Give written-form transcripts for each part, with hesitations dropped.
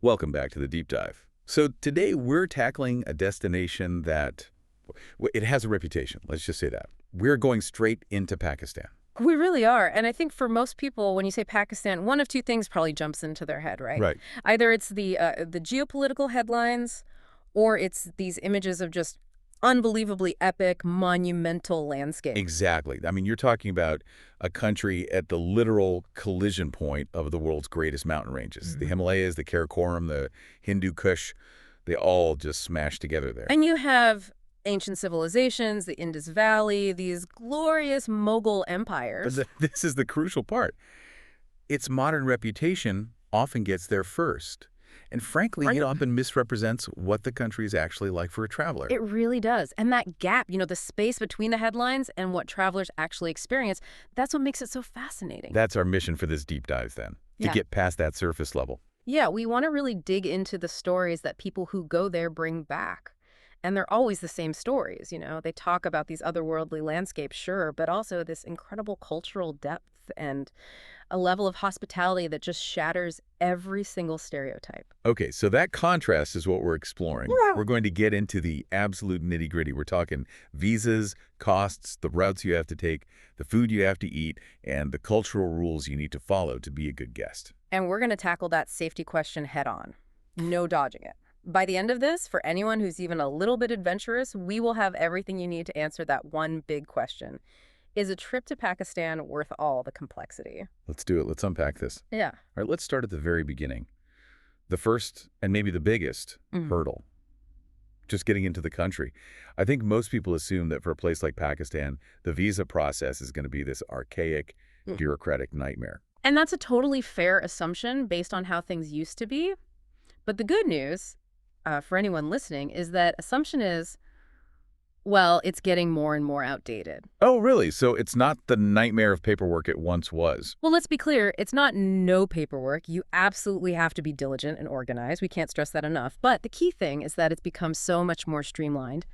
Welcome back to the Deep Dive. So today we're tackling a destination that, it has a reputation, let's just say that. We're going straight into Pakistan. We really are. And I think for most people, when you say Pakistan, one of two things probably jumps into their head, right? Right. Either it's the geopolitical headlines, or it's these images of just unbelievably epic, monumental landscape. Exactly. I mean, you're talking about a country at the literal collision point of the world's greatest mountain ranges. The Himalayas, the Karakoram, the Hindu Kush, they all just smash together there. And you have ancient civilizations, the Indus Valley, these glorious Mughal empires. But this is the crucial part. Its modern reputation often gets there first. And frankly, it often misrepresents what the country is actually like for a traveler. It really does. And that gap, the space between the headlines and what travelers actually experience, that's what makes it so fascinating. That's our mission for this deep dive then, to get past that surface level. Yeah, we want to really dig into the stories that people who go there bring back. And they're always the same stories, They talk about these otherworldly landscapes, sure, but also this incredible cultural depth and a level of hospitality that just shatters every single stereotype. Okay, so that contrast is what we're exploring. We're going to get into the absolute nitty-gritty. We're talking visas, costs, the routes you have to take, the food you have to eat, and the cultural rules you need to follow to be a good guest. And we're going to tackle that safety question head on. No dodging it. By the end of this, for anyone who's even a little bit adventurous, we will have everything you need to answer that one big question. Is a trip to Pakistan worth all the complexity? Let's do it. Let's unpack this. Yeah. All right, let's start at the very beginning. The first, and maybe the biggest, hurdle. Just getting into the country. I think most people assume that for a place like Pakistan, the visa process is going to be this archaic, bureaucratic nightmare. And that's a totally fair assumption based on how things used to be. But the good news, for anyone listening, is that assumption is, well, it's getting more and more outdated. Oh, really? So it's not the nightmare of paperwork it once was. Well, let's be clear. It's not no paperwork. You absolutely have to be diligent and organized. We can't stress that enough. But the key thing is that it's become so much more streamlined.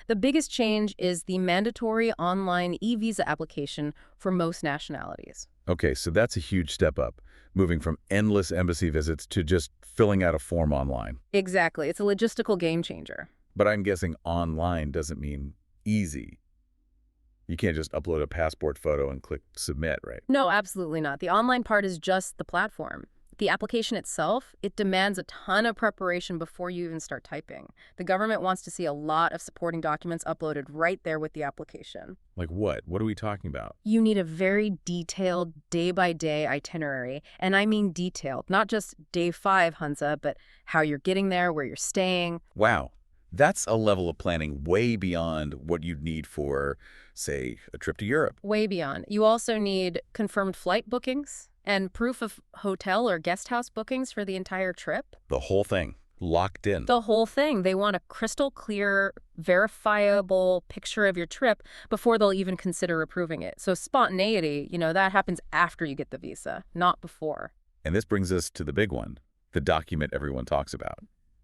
The biggest change is the mandatory online e-visa application for most nationalities. Okay, so that's a huge step up, moving from endless embassy visits to just filling out a form online. Exactly. It's a logistical game changer. But I'm guessing online doesn't mean easy. You can't just upload a passport photo and click submit, right? No, absolutely not. The online part is just the platform. The application itself, it demands a ton of preparation before you even start typing. The government wants to see a lot of supporting documents uploaded right there with the application. Like what? What are we talking about? You need a very detailed day-by-day itinerary. And I mean detailed, not just day 5, Hansa, but how you're getting there, where you're staying. Wow. That's a level of planning way beyond what you'd need for, say, a trip to Europe. Way beyond. You also need confirmed flight bookings and proof of hotel or guest house bookings for the entire trip. The whole thing. Locked in. The whole thing. They want a crystal clear, verifiable picture of your trip before they'll even consider approving it. So spontaneity, that happens after you get the visa, not before. And this brings us to the big one, the document everyone talks about.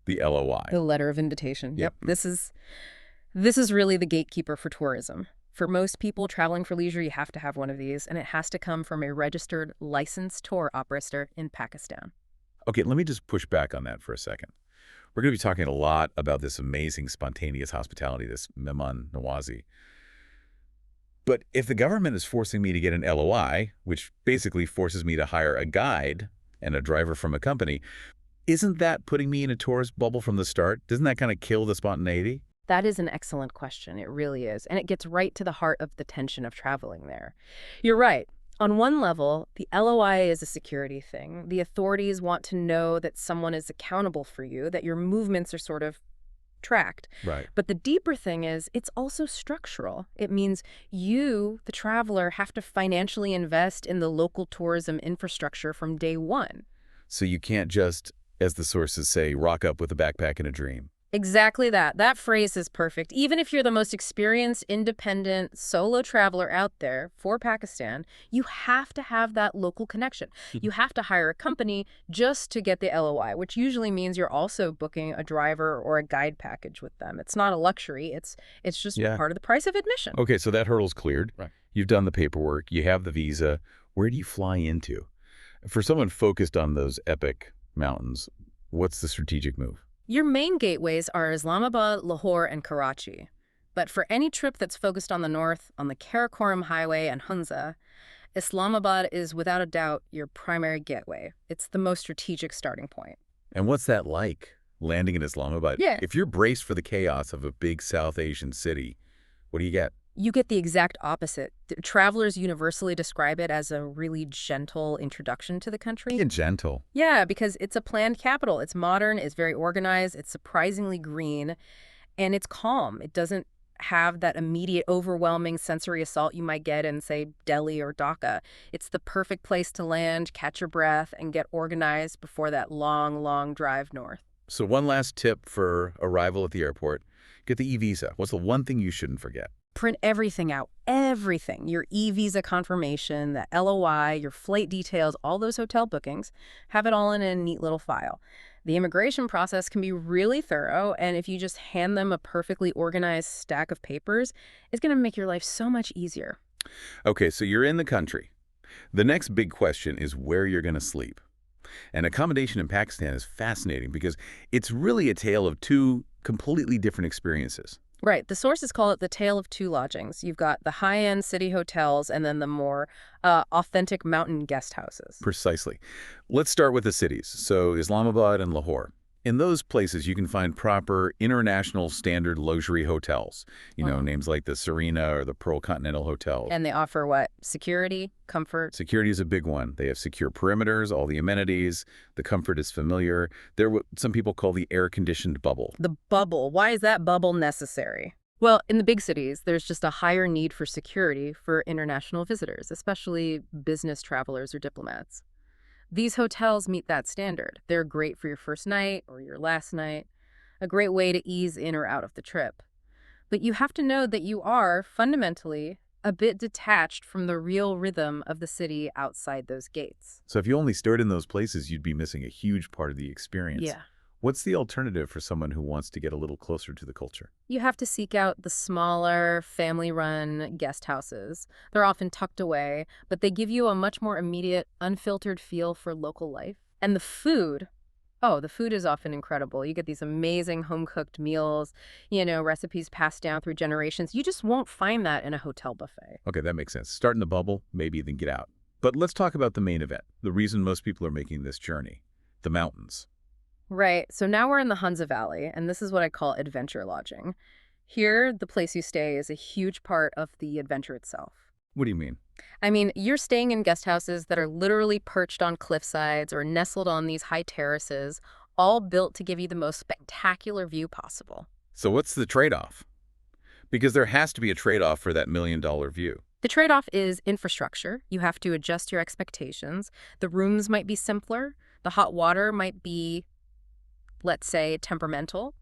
The LOI. The letter of invitation. Yep. This is really the gatekeeper for tourism. For most people traveling for leisure, you have to have one of these, and it has to come from a registered licensed tour operator in Pakistan. Okay, let me just push back on that for a second. We're going to be talking a lot about this amazing spontaneous hospitality, this mehman nawazi. But if the government is forcing me to get an LOI, which basically forces me to hire a guide and a driver from a company, isn't that putting me in a tourist bubble from the start? Doesn't that kind of kill the spontaneity? That is an excellent question. It really is. And it gets right to the heart of the tension of traveling there. You're right. On one level, the LOI is a security thing. The authorities want to know that someone is accountable for you, that your movements are sort of tracked. Right. But the deeper thing is it's also structural. It means you, the traveler, have to financially invest in the local tourism infrastructure from day one. So you can't just, as the sources say, rock up with a backpack and a dream. Exactly that. That phrase is perfect. Even if you're the most experienced, independent, solo traveler out there for Pakistan, you have to have that local connection. You have to hire a company just to get the LOI, which usually means you're also booking a driver or a guide package with them. It's not a luxury. It's just part of the price of admission. Okay, so that hurdle's cleared. Right. You've done the paperwork. You have the visa. Where do you fly into? For someone focused on those epic mountains, What's the strategic move? Your main gateways are Islamabad, Lahore, and Karachi. But for any trip that's focused on the north, on the Karakoram Highway and Hunza, Islamabad is without a doubt your primary gateway. It's the most strategic starting point. And what's that like, landing in Islamabad? Yeah. If you're braced for the chaos of a big South Asian city, what do you get? You get the exact opposite. Travelers universally describe it as a really gentle introduction to the country. Being gentle. Yeah, because it's a planned capital. It's modern, it's very organized, it's surprisingly green, and it's calm. It doesn't have that immediate, overwhelming sensory assault you might get in, say, Delhi or Dhaka. It's the perfect place to land, catch your breath, and get organized before that long, long drive north. So one last tip for arrival at the airport. Get the e-visa. What's the one thing you shouldn't forget? Print everything out, everything. Your e-visa confirmation, the LOI, your flight details, all those hotel bookings. Have it all in a neat little file. The immigration process can be really thorough, and if you just hand them a perfectly organized stack of papers, it's going to make your life so much easier. Okay, so you're in the country. The next big question is where you're going to sleep. And accommodation in Pakistan is fascinating because it's really a tale of two completely different experiences. Right. The sources call it the tale of two lodgings. You've got the high-end city hotels and then the more authentic mountain guest houses. Precisely. Let's start with the cities. So Islamabad and Lahore. In those places, you can find proper international standard luxury hotels. Names like the Serena or the Pearl Continental Hotels. And they offer what? Security, comfort? Security is a big one. They have secure perimeters, all the amenities. The comfort is familiar. They're what some people call the air-conditioned bubble. The bubble. Why is that bubble necessary? Well, in the big cities, there's just a higher need for security for international visitors, especially business travelers or diplomats. These hotels meet that standard. They're great for your first night or your last night, a great way to ease in or out of the trip. But you have to know that you are, fundamentally, a bit detached from the real rhythm of the city outside those gates. So if you only stayed in those places, you'd be missing a huge part of the experience. Yeah. What's the alternative for someone who wants to get a little closer to the culture? You have to seek out the smaller, family-run guest houses. They're often tucked away, but they give you a much more immediate, unfiltered feel for local life. And the food is often incredible. You get these amazing home-cooked meals, recipes passed down through generations. You just won't find that in a hotel buffet. Okay, that makes sense. Start in the bubble, maybe then get out. But let's talk about the main event, the reason most people are making this journey, the mountains. Right. So now we're in the Hunza Valley, and this is what I call adventure lodging. Here, the place you stay is a huge part of the adventure itself. What do you mean? I mean, you're staying in guest houses that are literally perched on cliff sides or nestled on these high terraces, all built to give you the most spectacular view possible. So what's the trade-off? Because there has to be a trade-off for that million-dollar view. The trade-off is infrastructure. You have to adjust your expectations. The rooms might be simpler. The hot water might be, let's say, temperamental.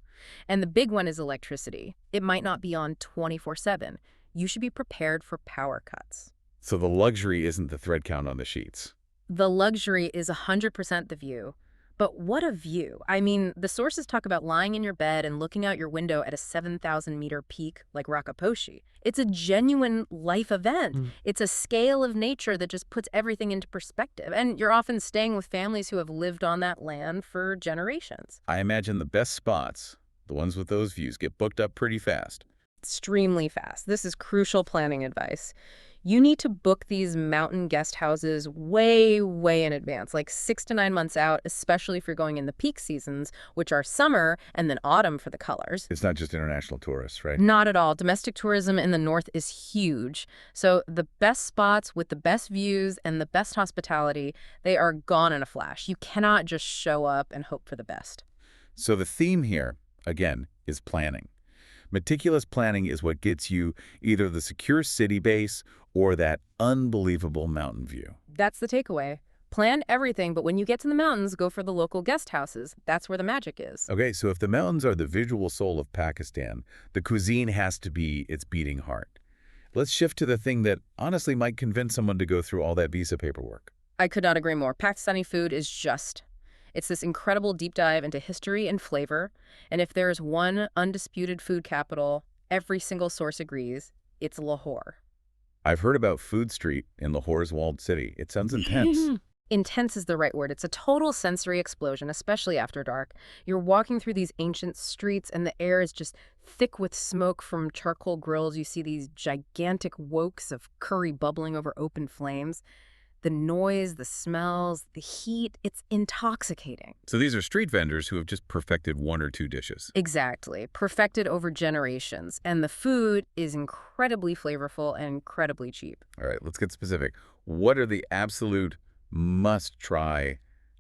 And the big one is electricity. It might not be on 24/7. You should be prepared for power cuts. So the luxury isn't the thread count on the sheets. The luxury is 100% the view. But what a view. I mean, the sources talk about lying in your bed and looking out your window at a 7,000-meter peak like Rakaposhi. It's a genuine life event. It's a scale of nature that just puts everything into perspective. And you're often staying with families who have lived on that land for generations. I imagine the best spots, the ones with those views, get booked up pretty fast. Extremely fast. This is crucial planning advice. You need to book these mountain guest houses way, way in advance, like 6 to 9 months out, especially if you're going in the peak seasons, which are summer and then autumn for the colors. It's not just international tourists, right? Not at all. Domestic tourism in the north is huge. So the best spots with the best views and the best hospitality, they are gone in a flash. You cannot just show up and hope for the best. So the theme here, again, is planning. Meticulous planning is what gets you either the secure city base or that unbelievable mountain view. That's the takeaway. Plan everything, but when you get to the mountains, go for the local guest houses. That's where the magic is. Okay, so if the mountains are the visual soul of Pakistan, the cuisine has to be its beating heart. Let's shift to the thing that honestly might convince someone to go through all that visa paperwork. I could not agree more. Pakistani food is just... It's this incredible deep dive into history and flavor. And if there's one undisputed food capital, every single source agrees, it's Lahore. I've heard about Food Street in Lahore's walled city. It sounds intense. Intense is the right word. It's a total sensory explosion, especially after dark. You're walking through these ancient streets, and the air is just thick with smoke from charcoal grills. You see these gigantic woks of curry bubbling over open flames. The noise, the smells, the heat, it's intoxicating. So these are street vendors who have just perfected one or two dishes. Exactly. Perfected over generations. And the food is incredibly flavorful and incredibly cheap. All right, let's get specific. What are the absolute must-try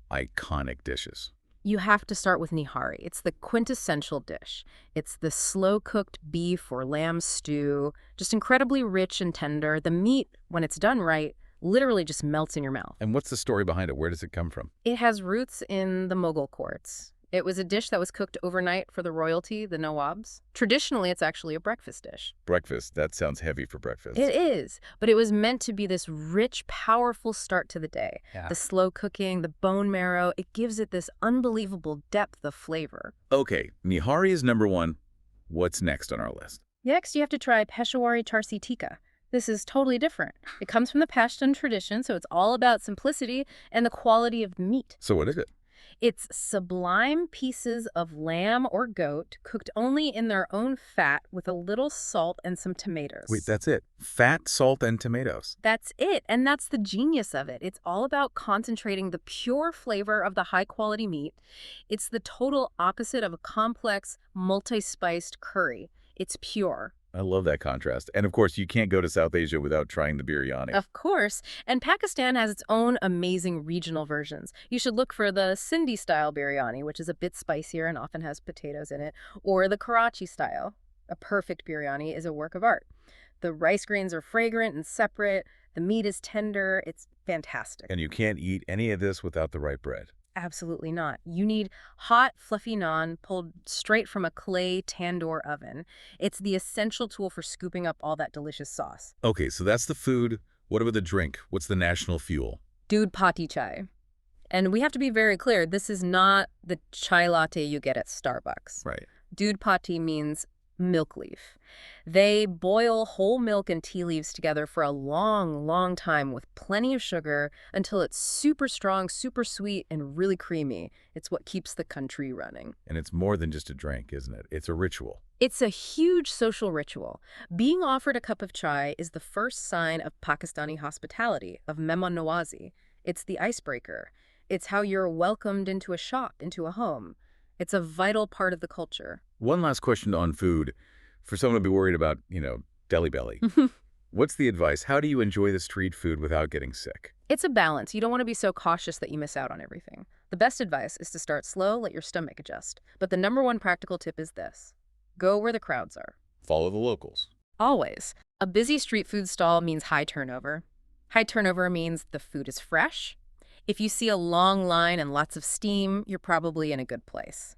iconic dishes? You have to start with nihari. It's the quintessential dish. It's the slow-cooked beef or lamb stew, just incredibly rich and tender. The meat, when it's done right, literally just melts in your mouth. And what's the story behind it? Where does it come from? It has roots in the Mughal courts. It was a dish that was cooked overnight for the royalty, the Nawabs. Traditionally, it's actually a breakfast dish. Breakfast. That sounds heavy for breakfast. It is, but it was meant to be this rich, powerful start to the day. Yeah. The slow cooking, the bone marrow, it gives it this unbelievable depth of flavor. Okay, nihari is number one. What's next on our list? Next, you have to try Peshawari Charsi Tikka. This is totally different. It comes from the Pashtun tradition, so it's all about simplicity and the quality of meat. So what is it? It's sublime pieces of lamb or goat cooked only in their own fat with a little salt and some tomatoes. Wait, that's it. Fat, salt, and tomatoes. That's it, and that's the genius of it. It's all about concentrating the pure flavor of the high-quality meat. It's the total opposite of a complex, multi-spiced curry. It's pure. I love that contrast. And of course, you can't go to South Asia without trying the biryani. Of course. And Pakistan has its own amazing regional versions. You should look for the Sindhi-style biryani, which is a bit spicier and often has potatoes in it, or the Karachi style. A perfect biryani is a work of art. The rice grains are fragrant and separate. The meat is tender. It's fantastic. And you can't eat any of this without the right bread. Absolutely not. You need hot, fluffy naan pulled straight from a clay tandoor oven. It's the essential tool for scooping up all that delicious sauce. Okay, so that's the food. What about the drink? What's the national fuel? Doodh pati chai. And we have to be very clear, this is not the chai latte you get at Starbucks. Right. Doodh pati means milk leaf. They boil whole milk and tea leaves together for a long, long time with plenty of sugar until it's super strong, super sweet, and really creamy. It's what keeps the country running. And it's more than just a drink, isn't it? It's a ritual. It's a huge social ritual. Being offered a cup of chai is the first sign of Pakistani hospitality, of mehman nawazi. It's the icebreaker. It's how you're welcomed into a shop, into a home. It's a vital part of the culture. One last question on food. For someone to be worried about, deli belly. What's the advice? How do you enjoy the street food without getting sick? It's a balance. You don't want to be so cautious that you miss out on everything. The best advice is to start slow, let your stomach adjust. But the number one practical tip is this. Go where the crowds are. Follow the locals. Always. A busy street food stall means high turnover. High turnover means the food is fresh. If you see a long line and lots of steam, you're probably in a good place.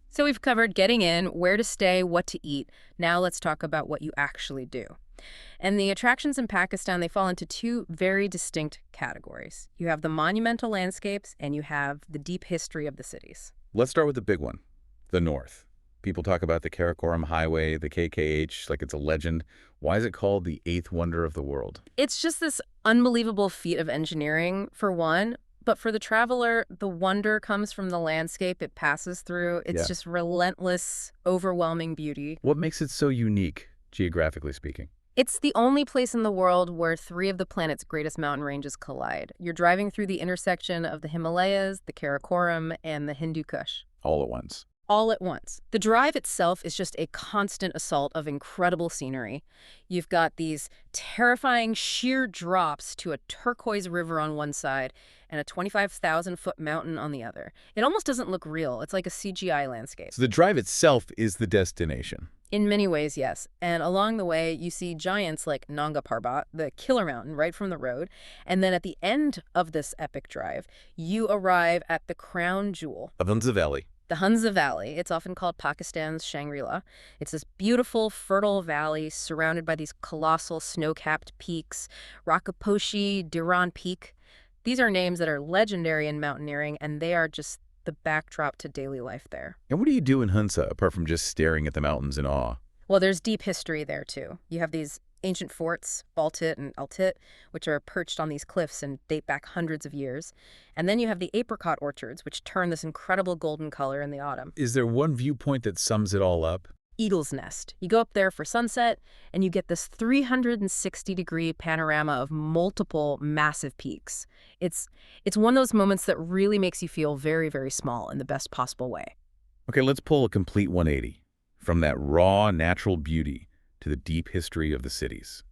So we've covered getting in, where to stay, what to eat. Now let's talk about what you actually do. And the attractions in Pakistan, they fall into two very distinct categories. You have the monumental landscapes and you have the deep history of the cities. Let's start with the big one, the north. People talk about the Karakoram Highway, the KKH, like it's a legend. Why is it called the eighth wonder of the world? It's just this unbelievable feat of engineering, for one. But for the traveler, the wonder comes from the landscape it passes through. It's just relentless, overwhelming beauty. What makes it so unique, geographically speaking? It's the only place in the world where three of the planet's greatest mountain ranges collide. You're driving through the intersection of the Himalayas, the Karakoram, and the Hindu Kush. All at once. All at once. The drive itself is just a constant assault of incredible scenery. You've got these terrifying sheer drops to a turquoise river on one side and a 25,000-foot mountain on the other. It almost doesn't look real. It's like a CGI landscape. So the drive itself is the destination. In many ways, yes. And along the way, you see giants like Nanga Parbat, the killer mountain, right from the road. And then at the end of this epic drive, you arrive at the crown jewel. Of Hunza Valley. The Hunza Valley. It's often called Pakistan's Shangri-La. It's this beautiful, fertile valley surrounded by these colossal snow-capped peaks. Rakaposhi, Diran Peak. These are names that are legendary in mountaineering, and they are just the backdrop to daily life there. And what do you do in Hunza, apart from just staring at the mountains in awe? Well, there's deep history there, too. You have these Ancient forts, Baltit and Altit, which are perched on these cliffs and date back hundreds of years. And then you have the apricot orchards, which turn this incredible golden color in the autumn. Is there one viewpoint that sums it all up? Eagle's Nest. You go up there for sunset, and you get this 360-degree panorama of multiple massive peaks. It's one of those moments that really makes you feel very, very small in the best possible way. Okay, let's pull a complete 180 from that raw natural beauty to the deep history of the cities.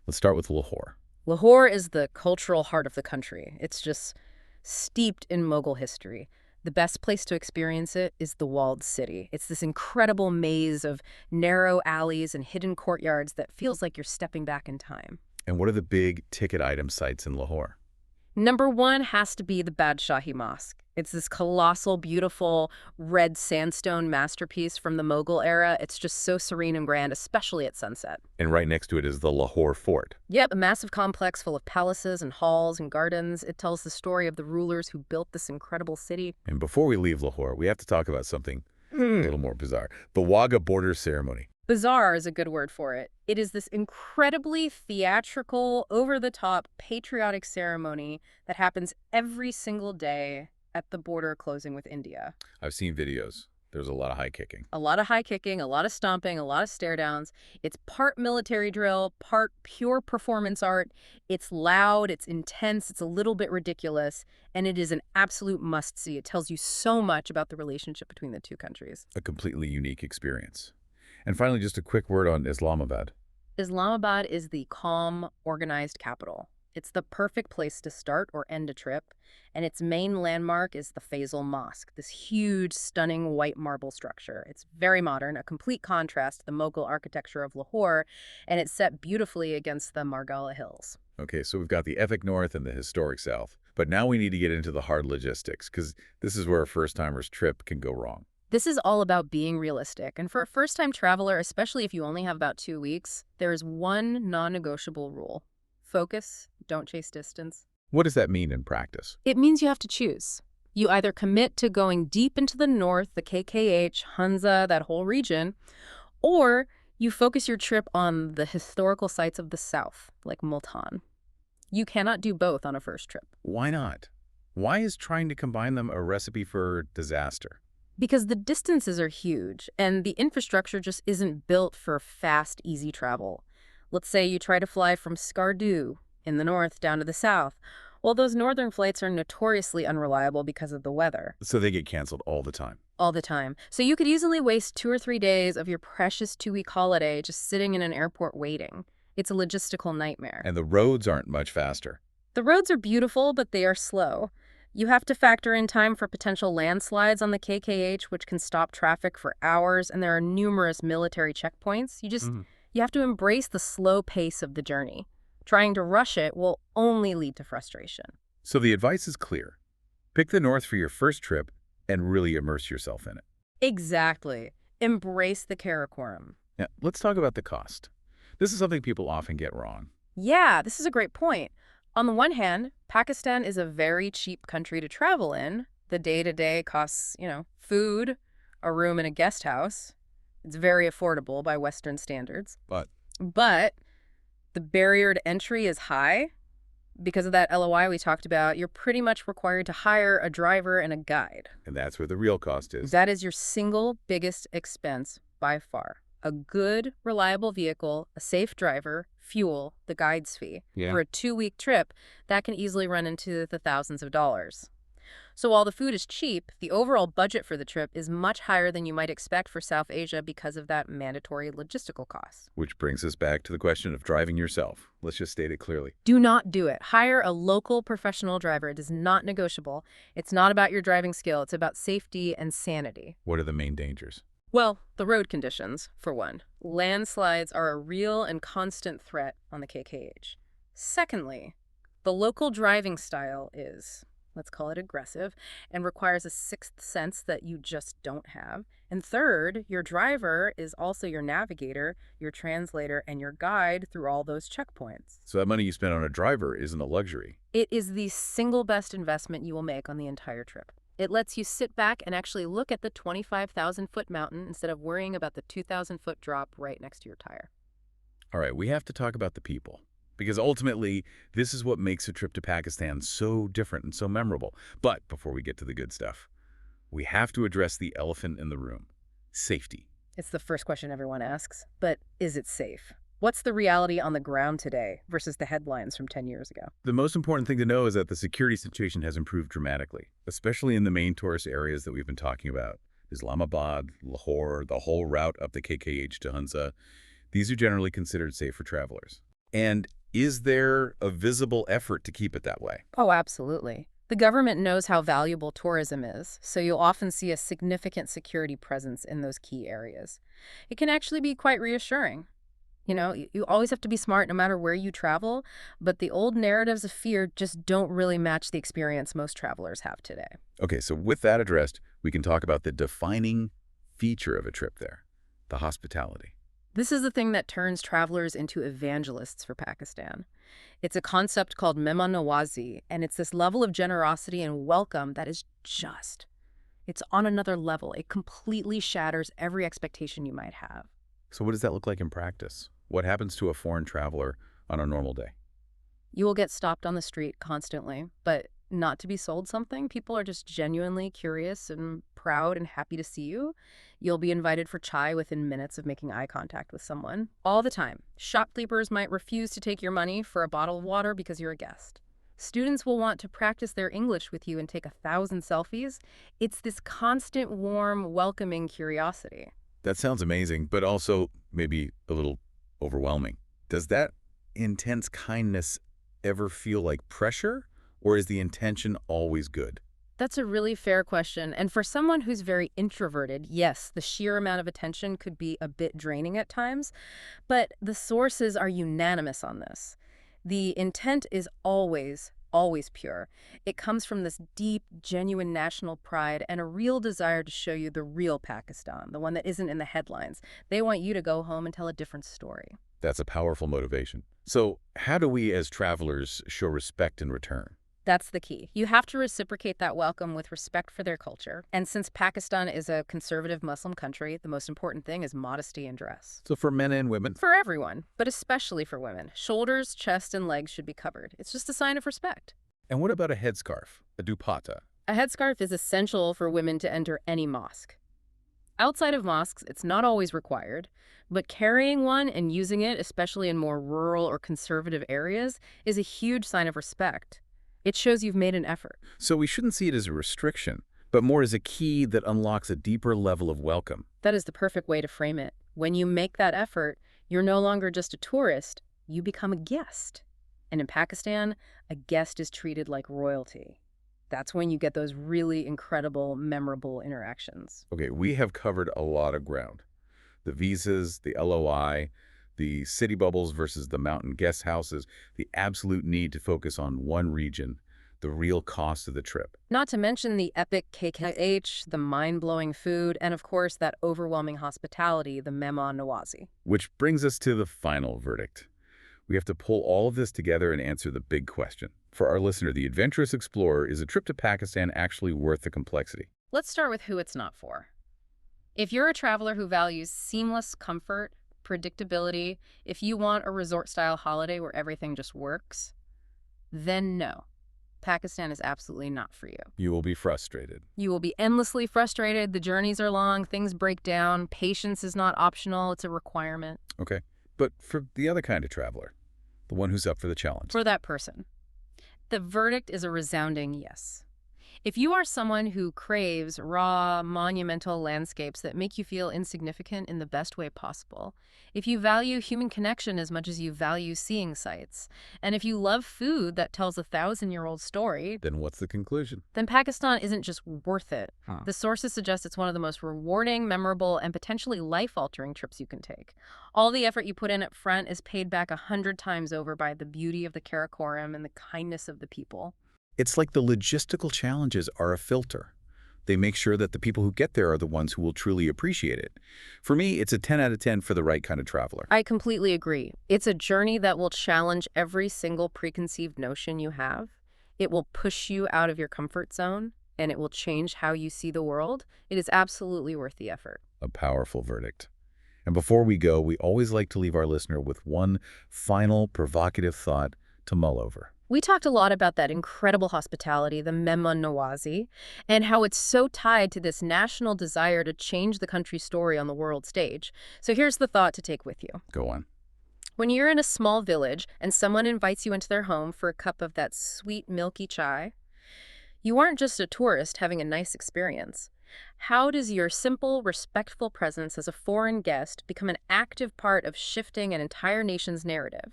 Let's start with Lahore. Lahore is the cultural heart of the country. It's just steeped in Mughal history. The best place to experience it is the walled city. It's this incredible maze of narrow alleys and hidden courtyards that feels like you're stepping back in time. And what are the big ticket item sites in Lahore? Number one has to be the Badshahi Mosque. It's this colossal, beautiful, red sandstone masterpiece from the Mughal era. It's just so serene and grand, especially at sunset. And right next to it is the Lahore Fort. Yep, a massive complex full of palaces and halls and gardens. It tells the story of the rulers who built this incredible city. And before we leave Lahore, we have to talk about something a little more bizarre. The Wagah border ceremony. Bizarre is a good word for it. It is this incredibly theatrical, over-the-top, patriotic ceremony that happens every single day at the border closing with India. I've seen videos. There's a lot of high kicking. A lot of high kicking, a lot of stomping, a lot of stare downs. It's part military drill, part pure performance art. It's loud, it's intense, it's a little bit ridiculous, and it is an absolute must-see. It tells you so much about the relationship between the two countries. A completely unique experience. And finally, just a quick word on Islamabad. Islamabad is the calm, organized capital. It's the perfect place to start or end a trip, and its main landmark is the Faisal Mosque, this huge, stunning white marble structure. It's very modern, a complete contrast to the Mughal architecture of Lahore, and it's set beautifully against the Margala Hills. Okay, so we've got the epic north and the historic south. But now we need to get into the hard logistics, because this is where a first-timer's trip can go wrong. This is all about being realistic, and for a first-time traveler, especially if you only have about 2 weeks, there is one non-negotiable rule. Focus, don't chase distance. What does that mean in practice? It means you have to choose. You either commit to going deep into the north, the KKH, Hunza, that whole region, or you focus your trip on the historical sites of the south, like Multan. You cannot do both on a first trip. Why not? Why is trying to combine them a recipe for disaster? Because the distances are huge, and the infrastructure just isn't built for fast, easy travel. Let's say you try to fly from Skardu in the north down to the south. Well, those northern flights are notoriously unreliable because of the weather. So they get canceled all the time. All the time. So you could easily waste 2 or 3 days of your precious 2-week holiday just sitting in an airport waiting. It's a logistical nightmare. And the roads aren't much faster. The roads are beautiful, but they are slow. You have to factor in time for potential landslides on the KKH, which can stop traffic for hours, and there are numerous military checkpoints. You have to embrace the slow pace of the journey. Trying to rush it will only lead to frustration. So the advice is clear. Pick the north for your first trip and really immerse yourself in it. Exactly. Embrace the Karakoram. Now, let's talk about the cost. This is something people often get wrong. Yeah, this is a great point. On the one hand, Pakistan is a very cheap country to travel in. The day-to-day costs, food, a room in a guest house. It's very affordable by Western standards. But the barrier to entry is high. Because of that LOI we talked about, you're pretty much required to hire a driver and a guide. And that's where the real cost is. That is your single biggest expense by far. A good, reliable vehicle, a safe driver, fuel, the guide's fee. Yeah. For a 2-week trip, that can easily run into the thousands of dollars. So while the food is cheap, the overall budget for the trip is much higher than you might expect for South Asia because of that mandatory logistical cost. Which brings us back to the question of driving yourself. Let's just state it clearly. Do not do it. Hire a local professional driver. It is not negotiable. It's not about your driving skill. It's about safety and sanity. What are the main dangers? Well, the road conditions, for one. Landslides are a real and constant threat on the KKH. Secondly, the local driving style is, let's call it aggressive, and requires a sixth sense that you just don't have. And third, your driver is also your navigator, your translator, and your guide through all those checkpoints. So that money you spend on a driver isn't a luxury. It is the single best investment you will make on the entire trip. It lets you sit back and actually look at the 25,000-foot mountain instead of worrying about the 2,000-foot drop right next to your tire. All right, we have to talk about the people. Because ultimately, this is what makes a trip to Pakistan so different and so memorable. But before we get to the good stuff, we have to address the elephant in the room: safety. It's the first question everyone asks, but is it safe? What's the reality on the ground today versus the headlines from 10 years ago? The most important thing to know is that the security situation has improved dramatically, especially in the main tourist areas that we've been talking about. Islamabad, Lahore, the whole route up the KKH to Hunza. These are generally considered safe for travelers. And is there a visible effort to keep it that way? Oh, absolutely. The government knows how valuable tourism is, so you'll often see a significant security presence in those key areas. It can actually be quite reassuring. You always have to be smart no matter where you travel, but the old narratives of fear just don't really match the experience most travelers have today. Okay, so with that addressed, we can talk about the defining feature of a trip there: the hospitality. This is the thing that turns travelers into evangelists for Pakistan. It's a concept called mehman nawazi, and it's this level of generosity and welcome that is it's on another level. It completely shatters every expectation you might have. So what does that look like in practice? What happens to a foreign traveler on a normal day? You will get stopped on the street constantly, but not to be sold something. People are just genuinely curious and proud and happy to see you. You'll be invited for chai within minutes of making eye contact with someone. All the time. Shopkeepers might refuse to take your money for a bottle of water because you're a guest. Students will want to practice their English with you and take 1,000 selfies. It's this constant, warm, welcoming curiosity. That sounds amazing, but also maybe a little overwhelming. Does that intense kindness ever feel like pressure, or is the intention always good? That's a really fair question. And for someone who's very introverted, yes, the sheer amount of attention could be a bit draining at times, but the sources are unanimous on this. The intent is always pure. It comes from this deep, genuine national pride and a real desire to show you the real Pakistan, the one that isn't in the headlines. They want you to go home and tell a different story. That's a powerful motivation. So how do we as travelers show respect in return? That's the key. You have to reciprocate that welcome with respect for their culture. And since Pakistan is a conservative Muslim country, the most important thing is modesty in dress. So for men and women? For everyone, but especially for women. Shoulders, chest, and legs should be covered. It's just a sign of respect. And what about a headscarf, a dupatta? A headscarf is essential for women to enter any mosque. Outside of mosques, it's not always required, but carrying one and using it, especially in more rural or conservative areas, is a huge sign of respect. It shows you've made an effort. So we shouldn't see it as a restriction, but more as a key that unlocks a deeper level of welcome. That is the perfect way to frame it. When you make that effort, you're no longer just a tourist, you become a guest. And in Pakistan, a guest is treated like royalty. That's when you get those really incredible, memorable interactions. Okay, we have covered a lot of ground. The visas, the LOI, the city bubbles versus the mountain guest houses, the absolute need to focus on one region, the real cost of the trip. Not to mention the epic KKH, the mind-blowing food, and of course that overwhelming hospitality, the mehman nawazi. Which brings us to the final verdict. We have to pull all of this together and answer the big question. For our listener, the adventurous explorer, is a trip to Pakistan actually worth the complexity? Let's start with who it's not for. If you're a traveler who values seamless comfort, predictability, if you want a resort-style holiday where everything just works, then no. Pakistan is absolutely not for you. You will be frustrated. You will be endlessly frustrated. The journeys are long. Things break down. Patience is not optional. It's a requirement. Okay. But for the other kind of traveler, the one who's up for the challenge. For that person, the verdict is a resounding yes. If you are someone who craves raw, monumental landscapes that make you feel insignificant in the best way possible, if you value human connection as much as you value seeing sights, and if you love food that tells a 1,000-year-old story, then what's the conclusion? then Pakistan isn't just worth it. The sources suggest it's one of the most rewarding, memorable, and potentially life-altering trips you can take. All the effort you put in up front is paid back 100 times over by the beauty of the Karakoram and the kindness of the people. It's like the logistical challenges are a filter. They make sure that the people who get there are the ones who will truly appreciate it. For me, it's a 10 out of 10 for the right kind of traveler. I completely agree. It's a journey that will challenge every single preconceived notion you have. It will push you out of your comfort zone, and it will change how you see the world. It is absolutely worth the effort. A powerful verdict. And before we go, we always like to leave our listener with one final provocative thought to mull over. We talked a lot about that incredible hospitality, the Mehman Nawazi, and how it's so tied to this national desire to change the country's story on the world stage. So here's the thought to take with you. Go on. When you're in a small village and someone invites you into their home for a cup of that sweet, milky chai, you aren't just a tourist having a nice experience. How does your simple, respectful presence as a foreign guest become an active part of shifting an entire nation's narrative?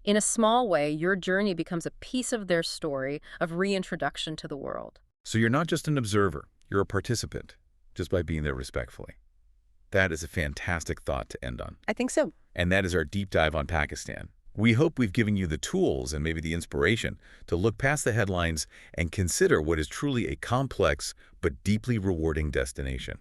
In a small way, your journey becomes a piece of their story of reintroduction to the world. So you're not just an observer, you're a participant, just by being there respectfully. That is a fantastic thought to end on. I think so. And that is our deep dive on Pakistan. We hope we've given you the tools and maybe the inspiration to look past the headlines and consider what is truly a complex but deeply rewarding destination.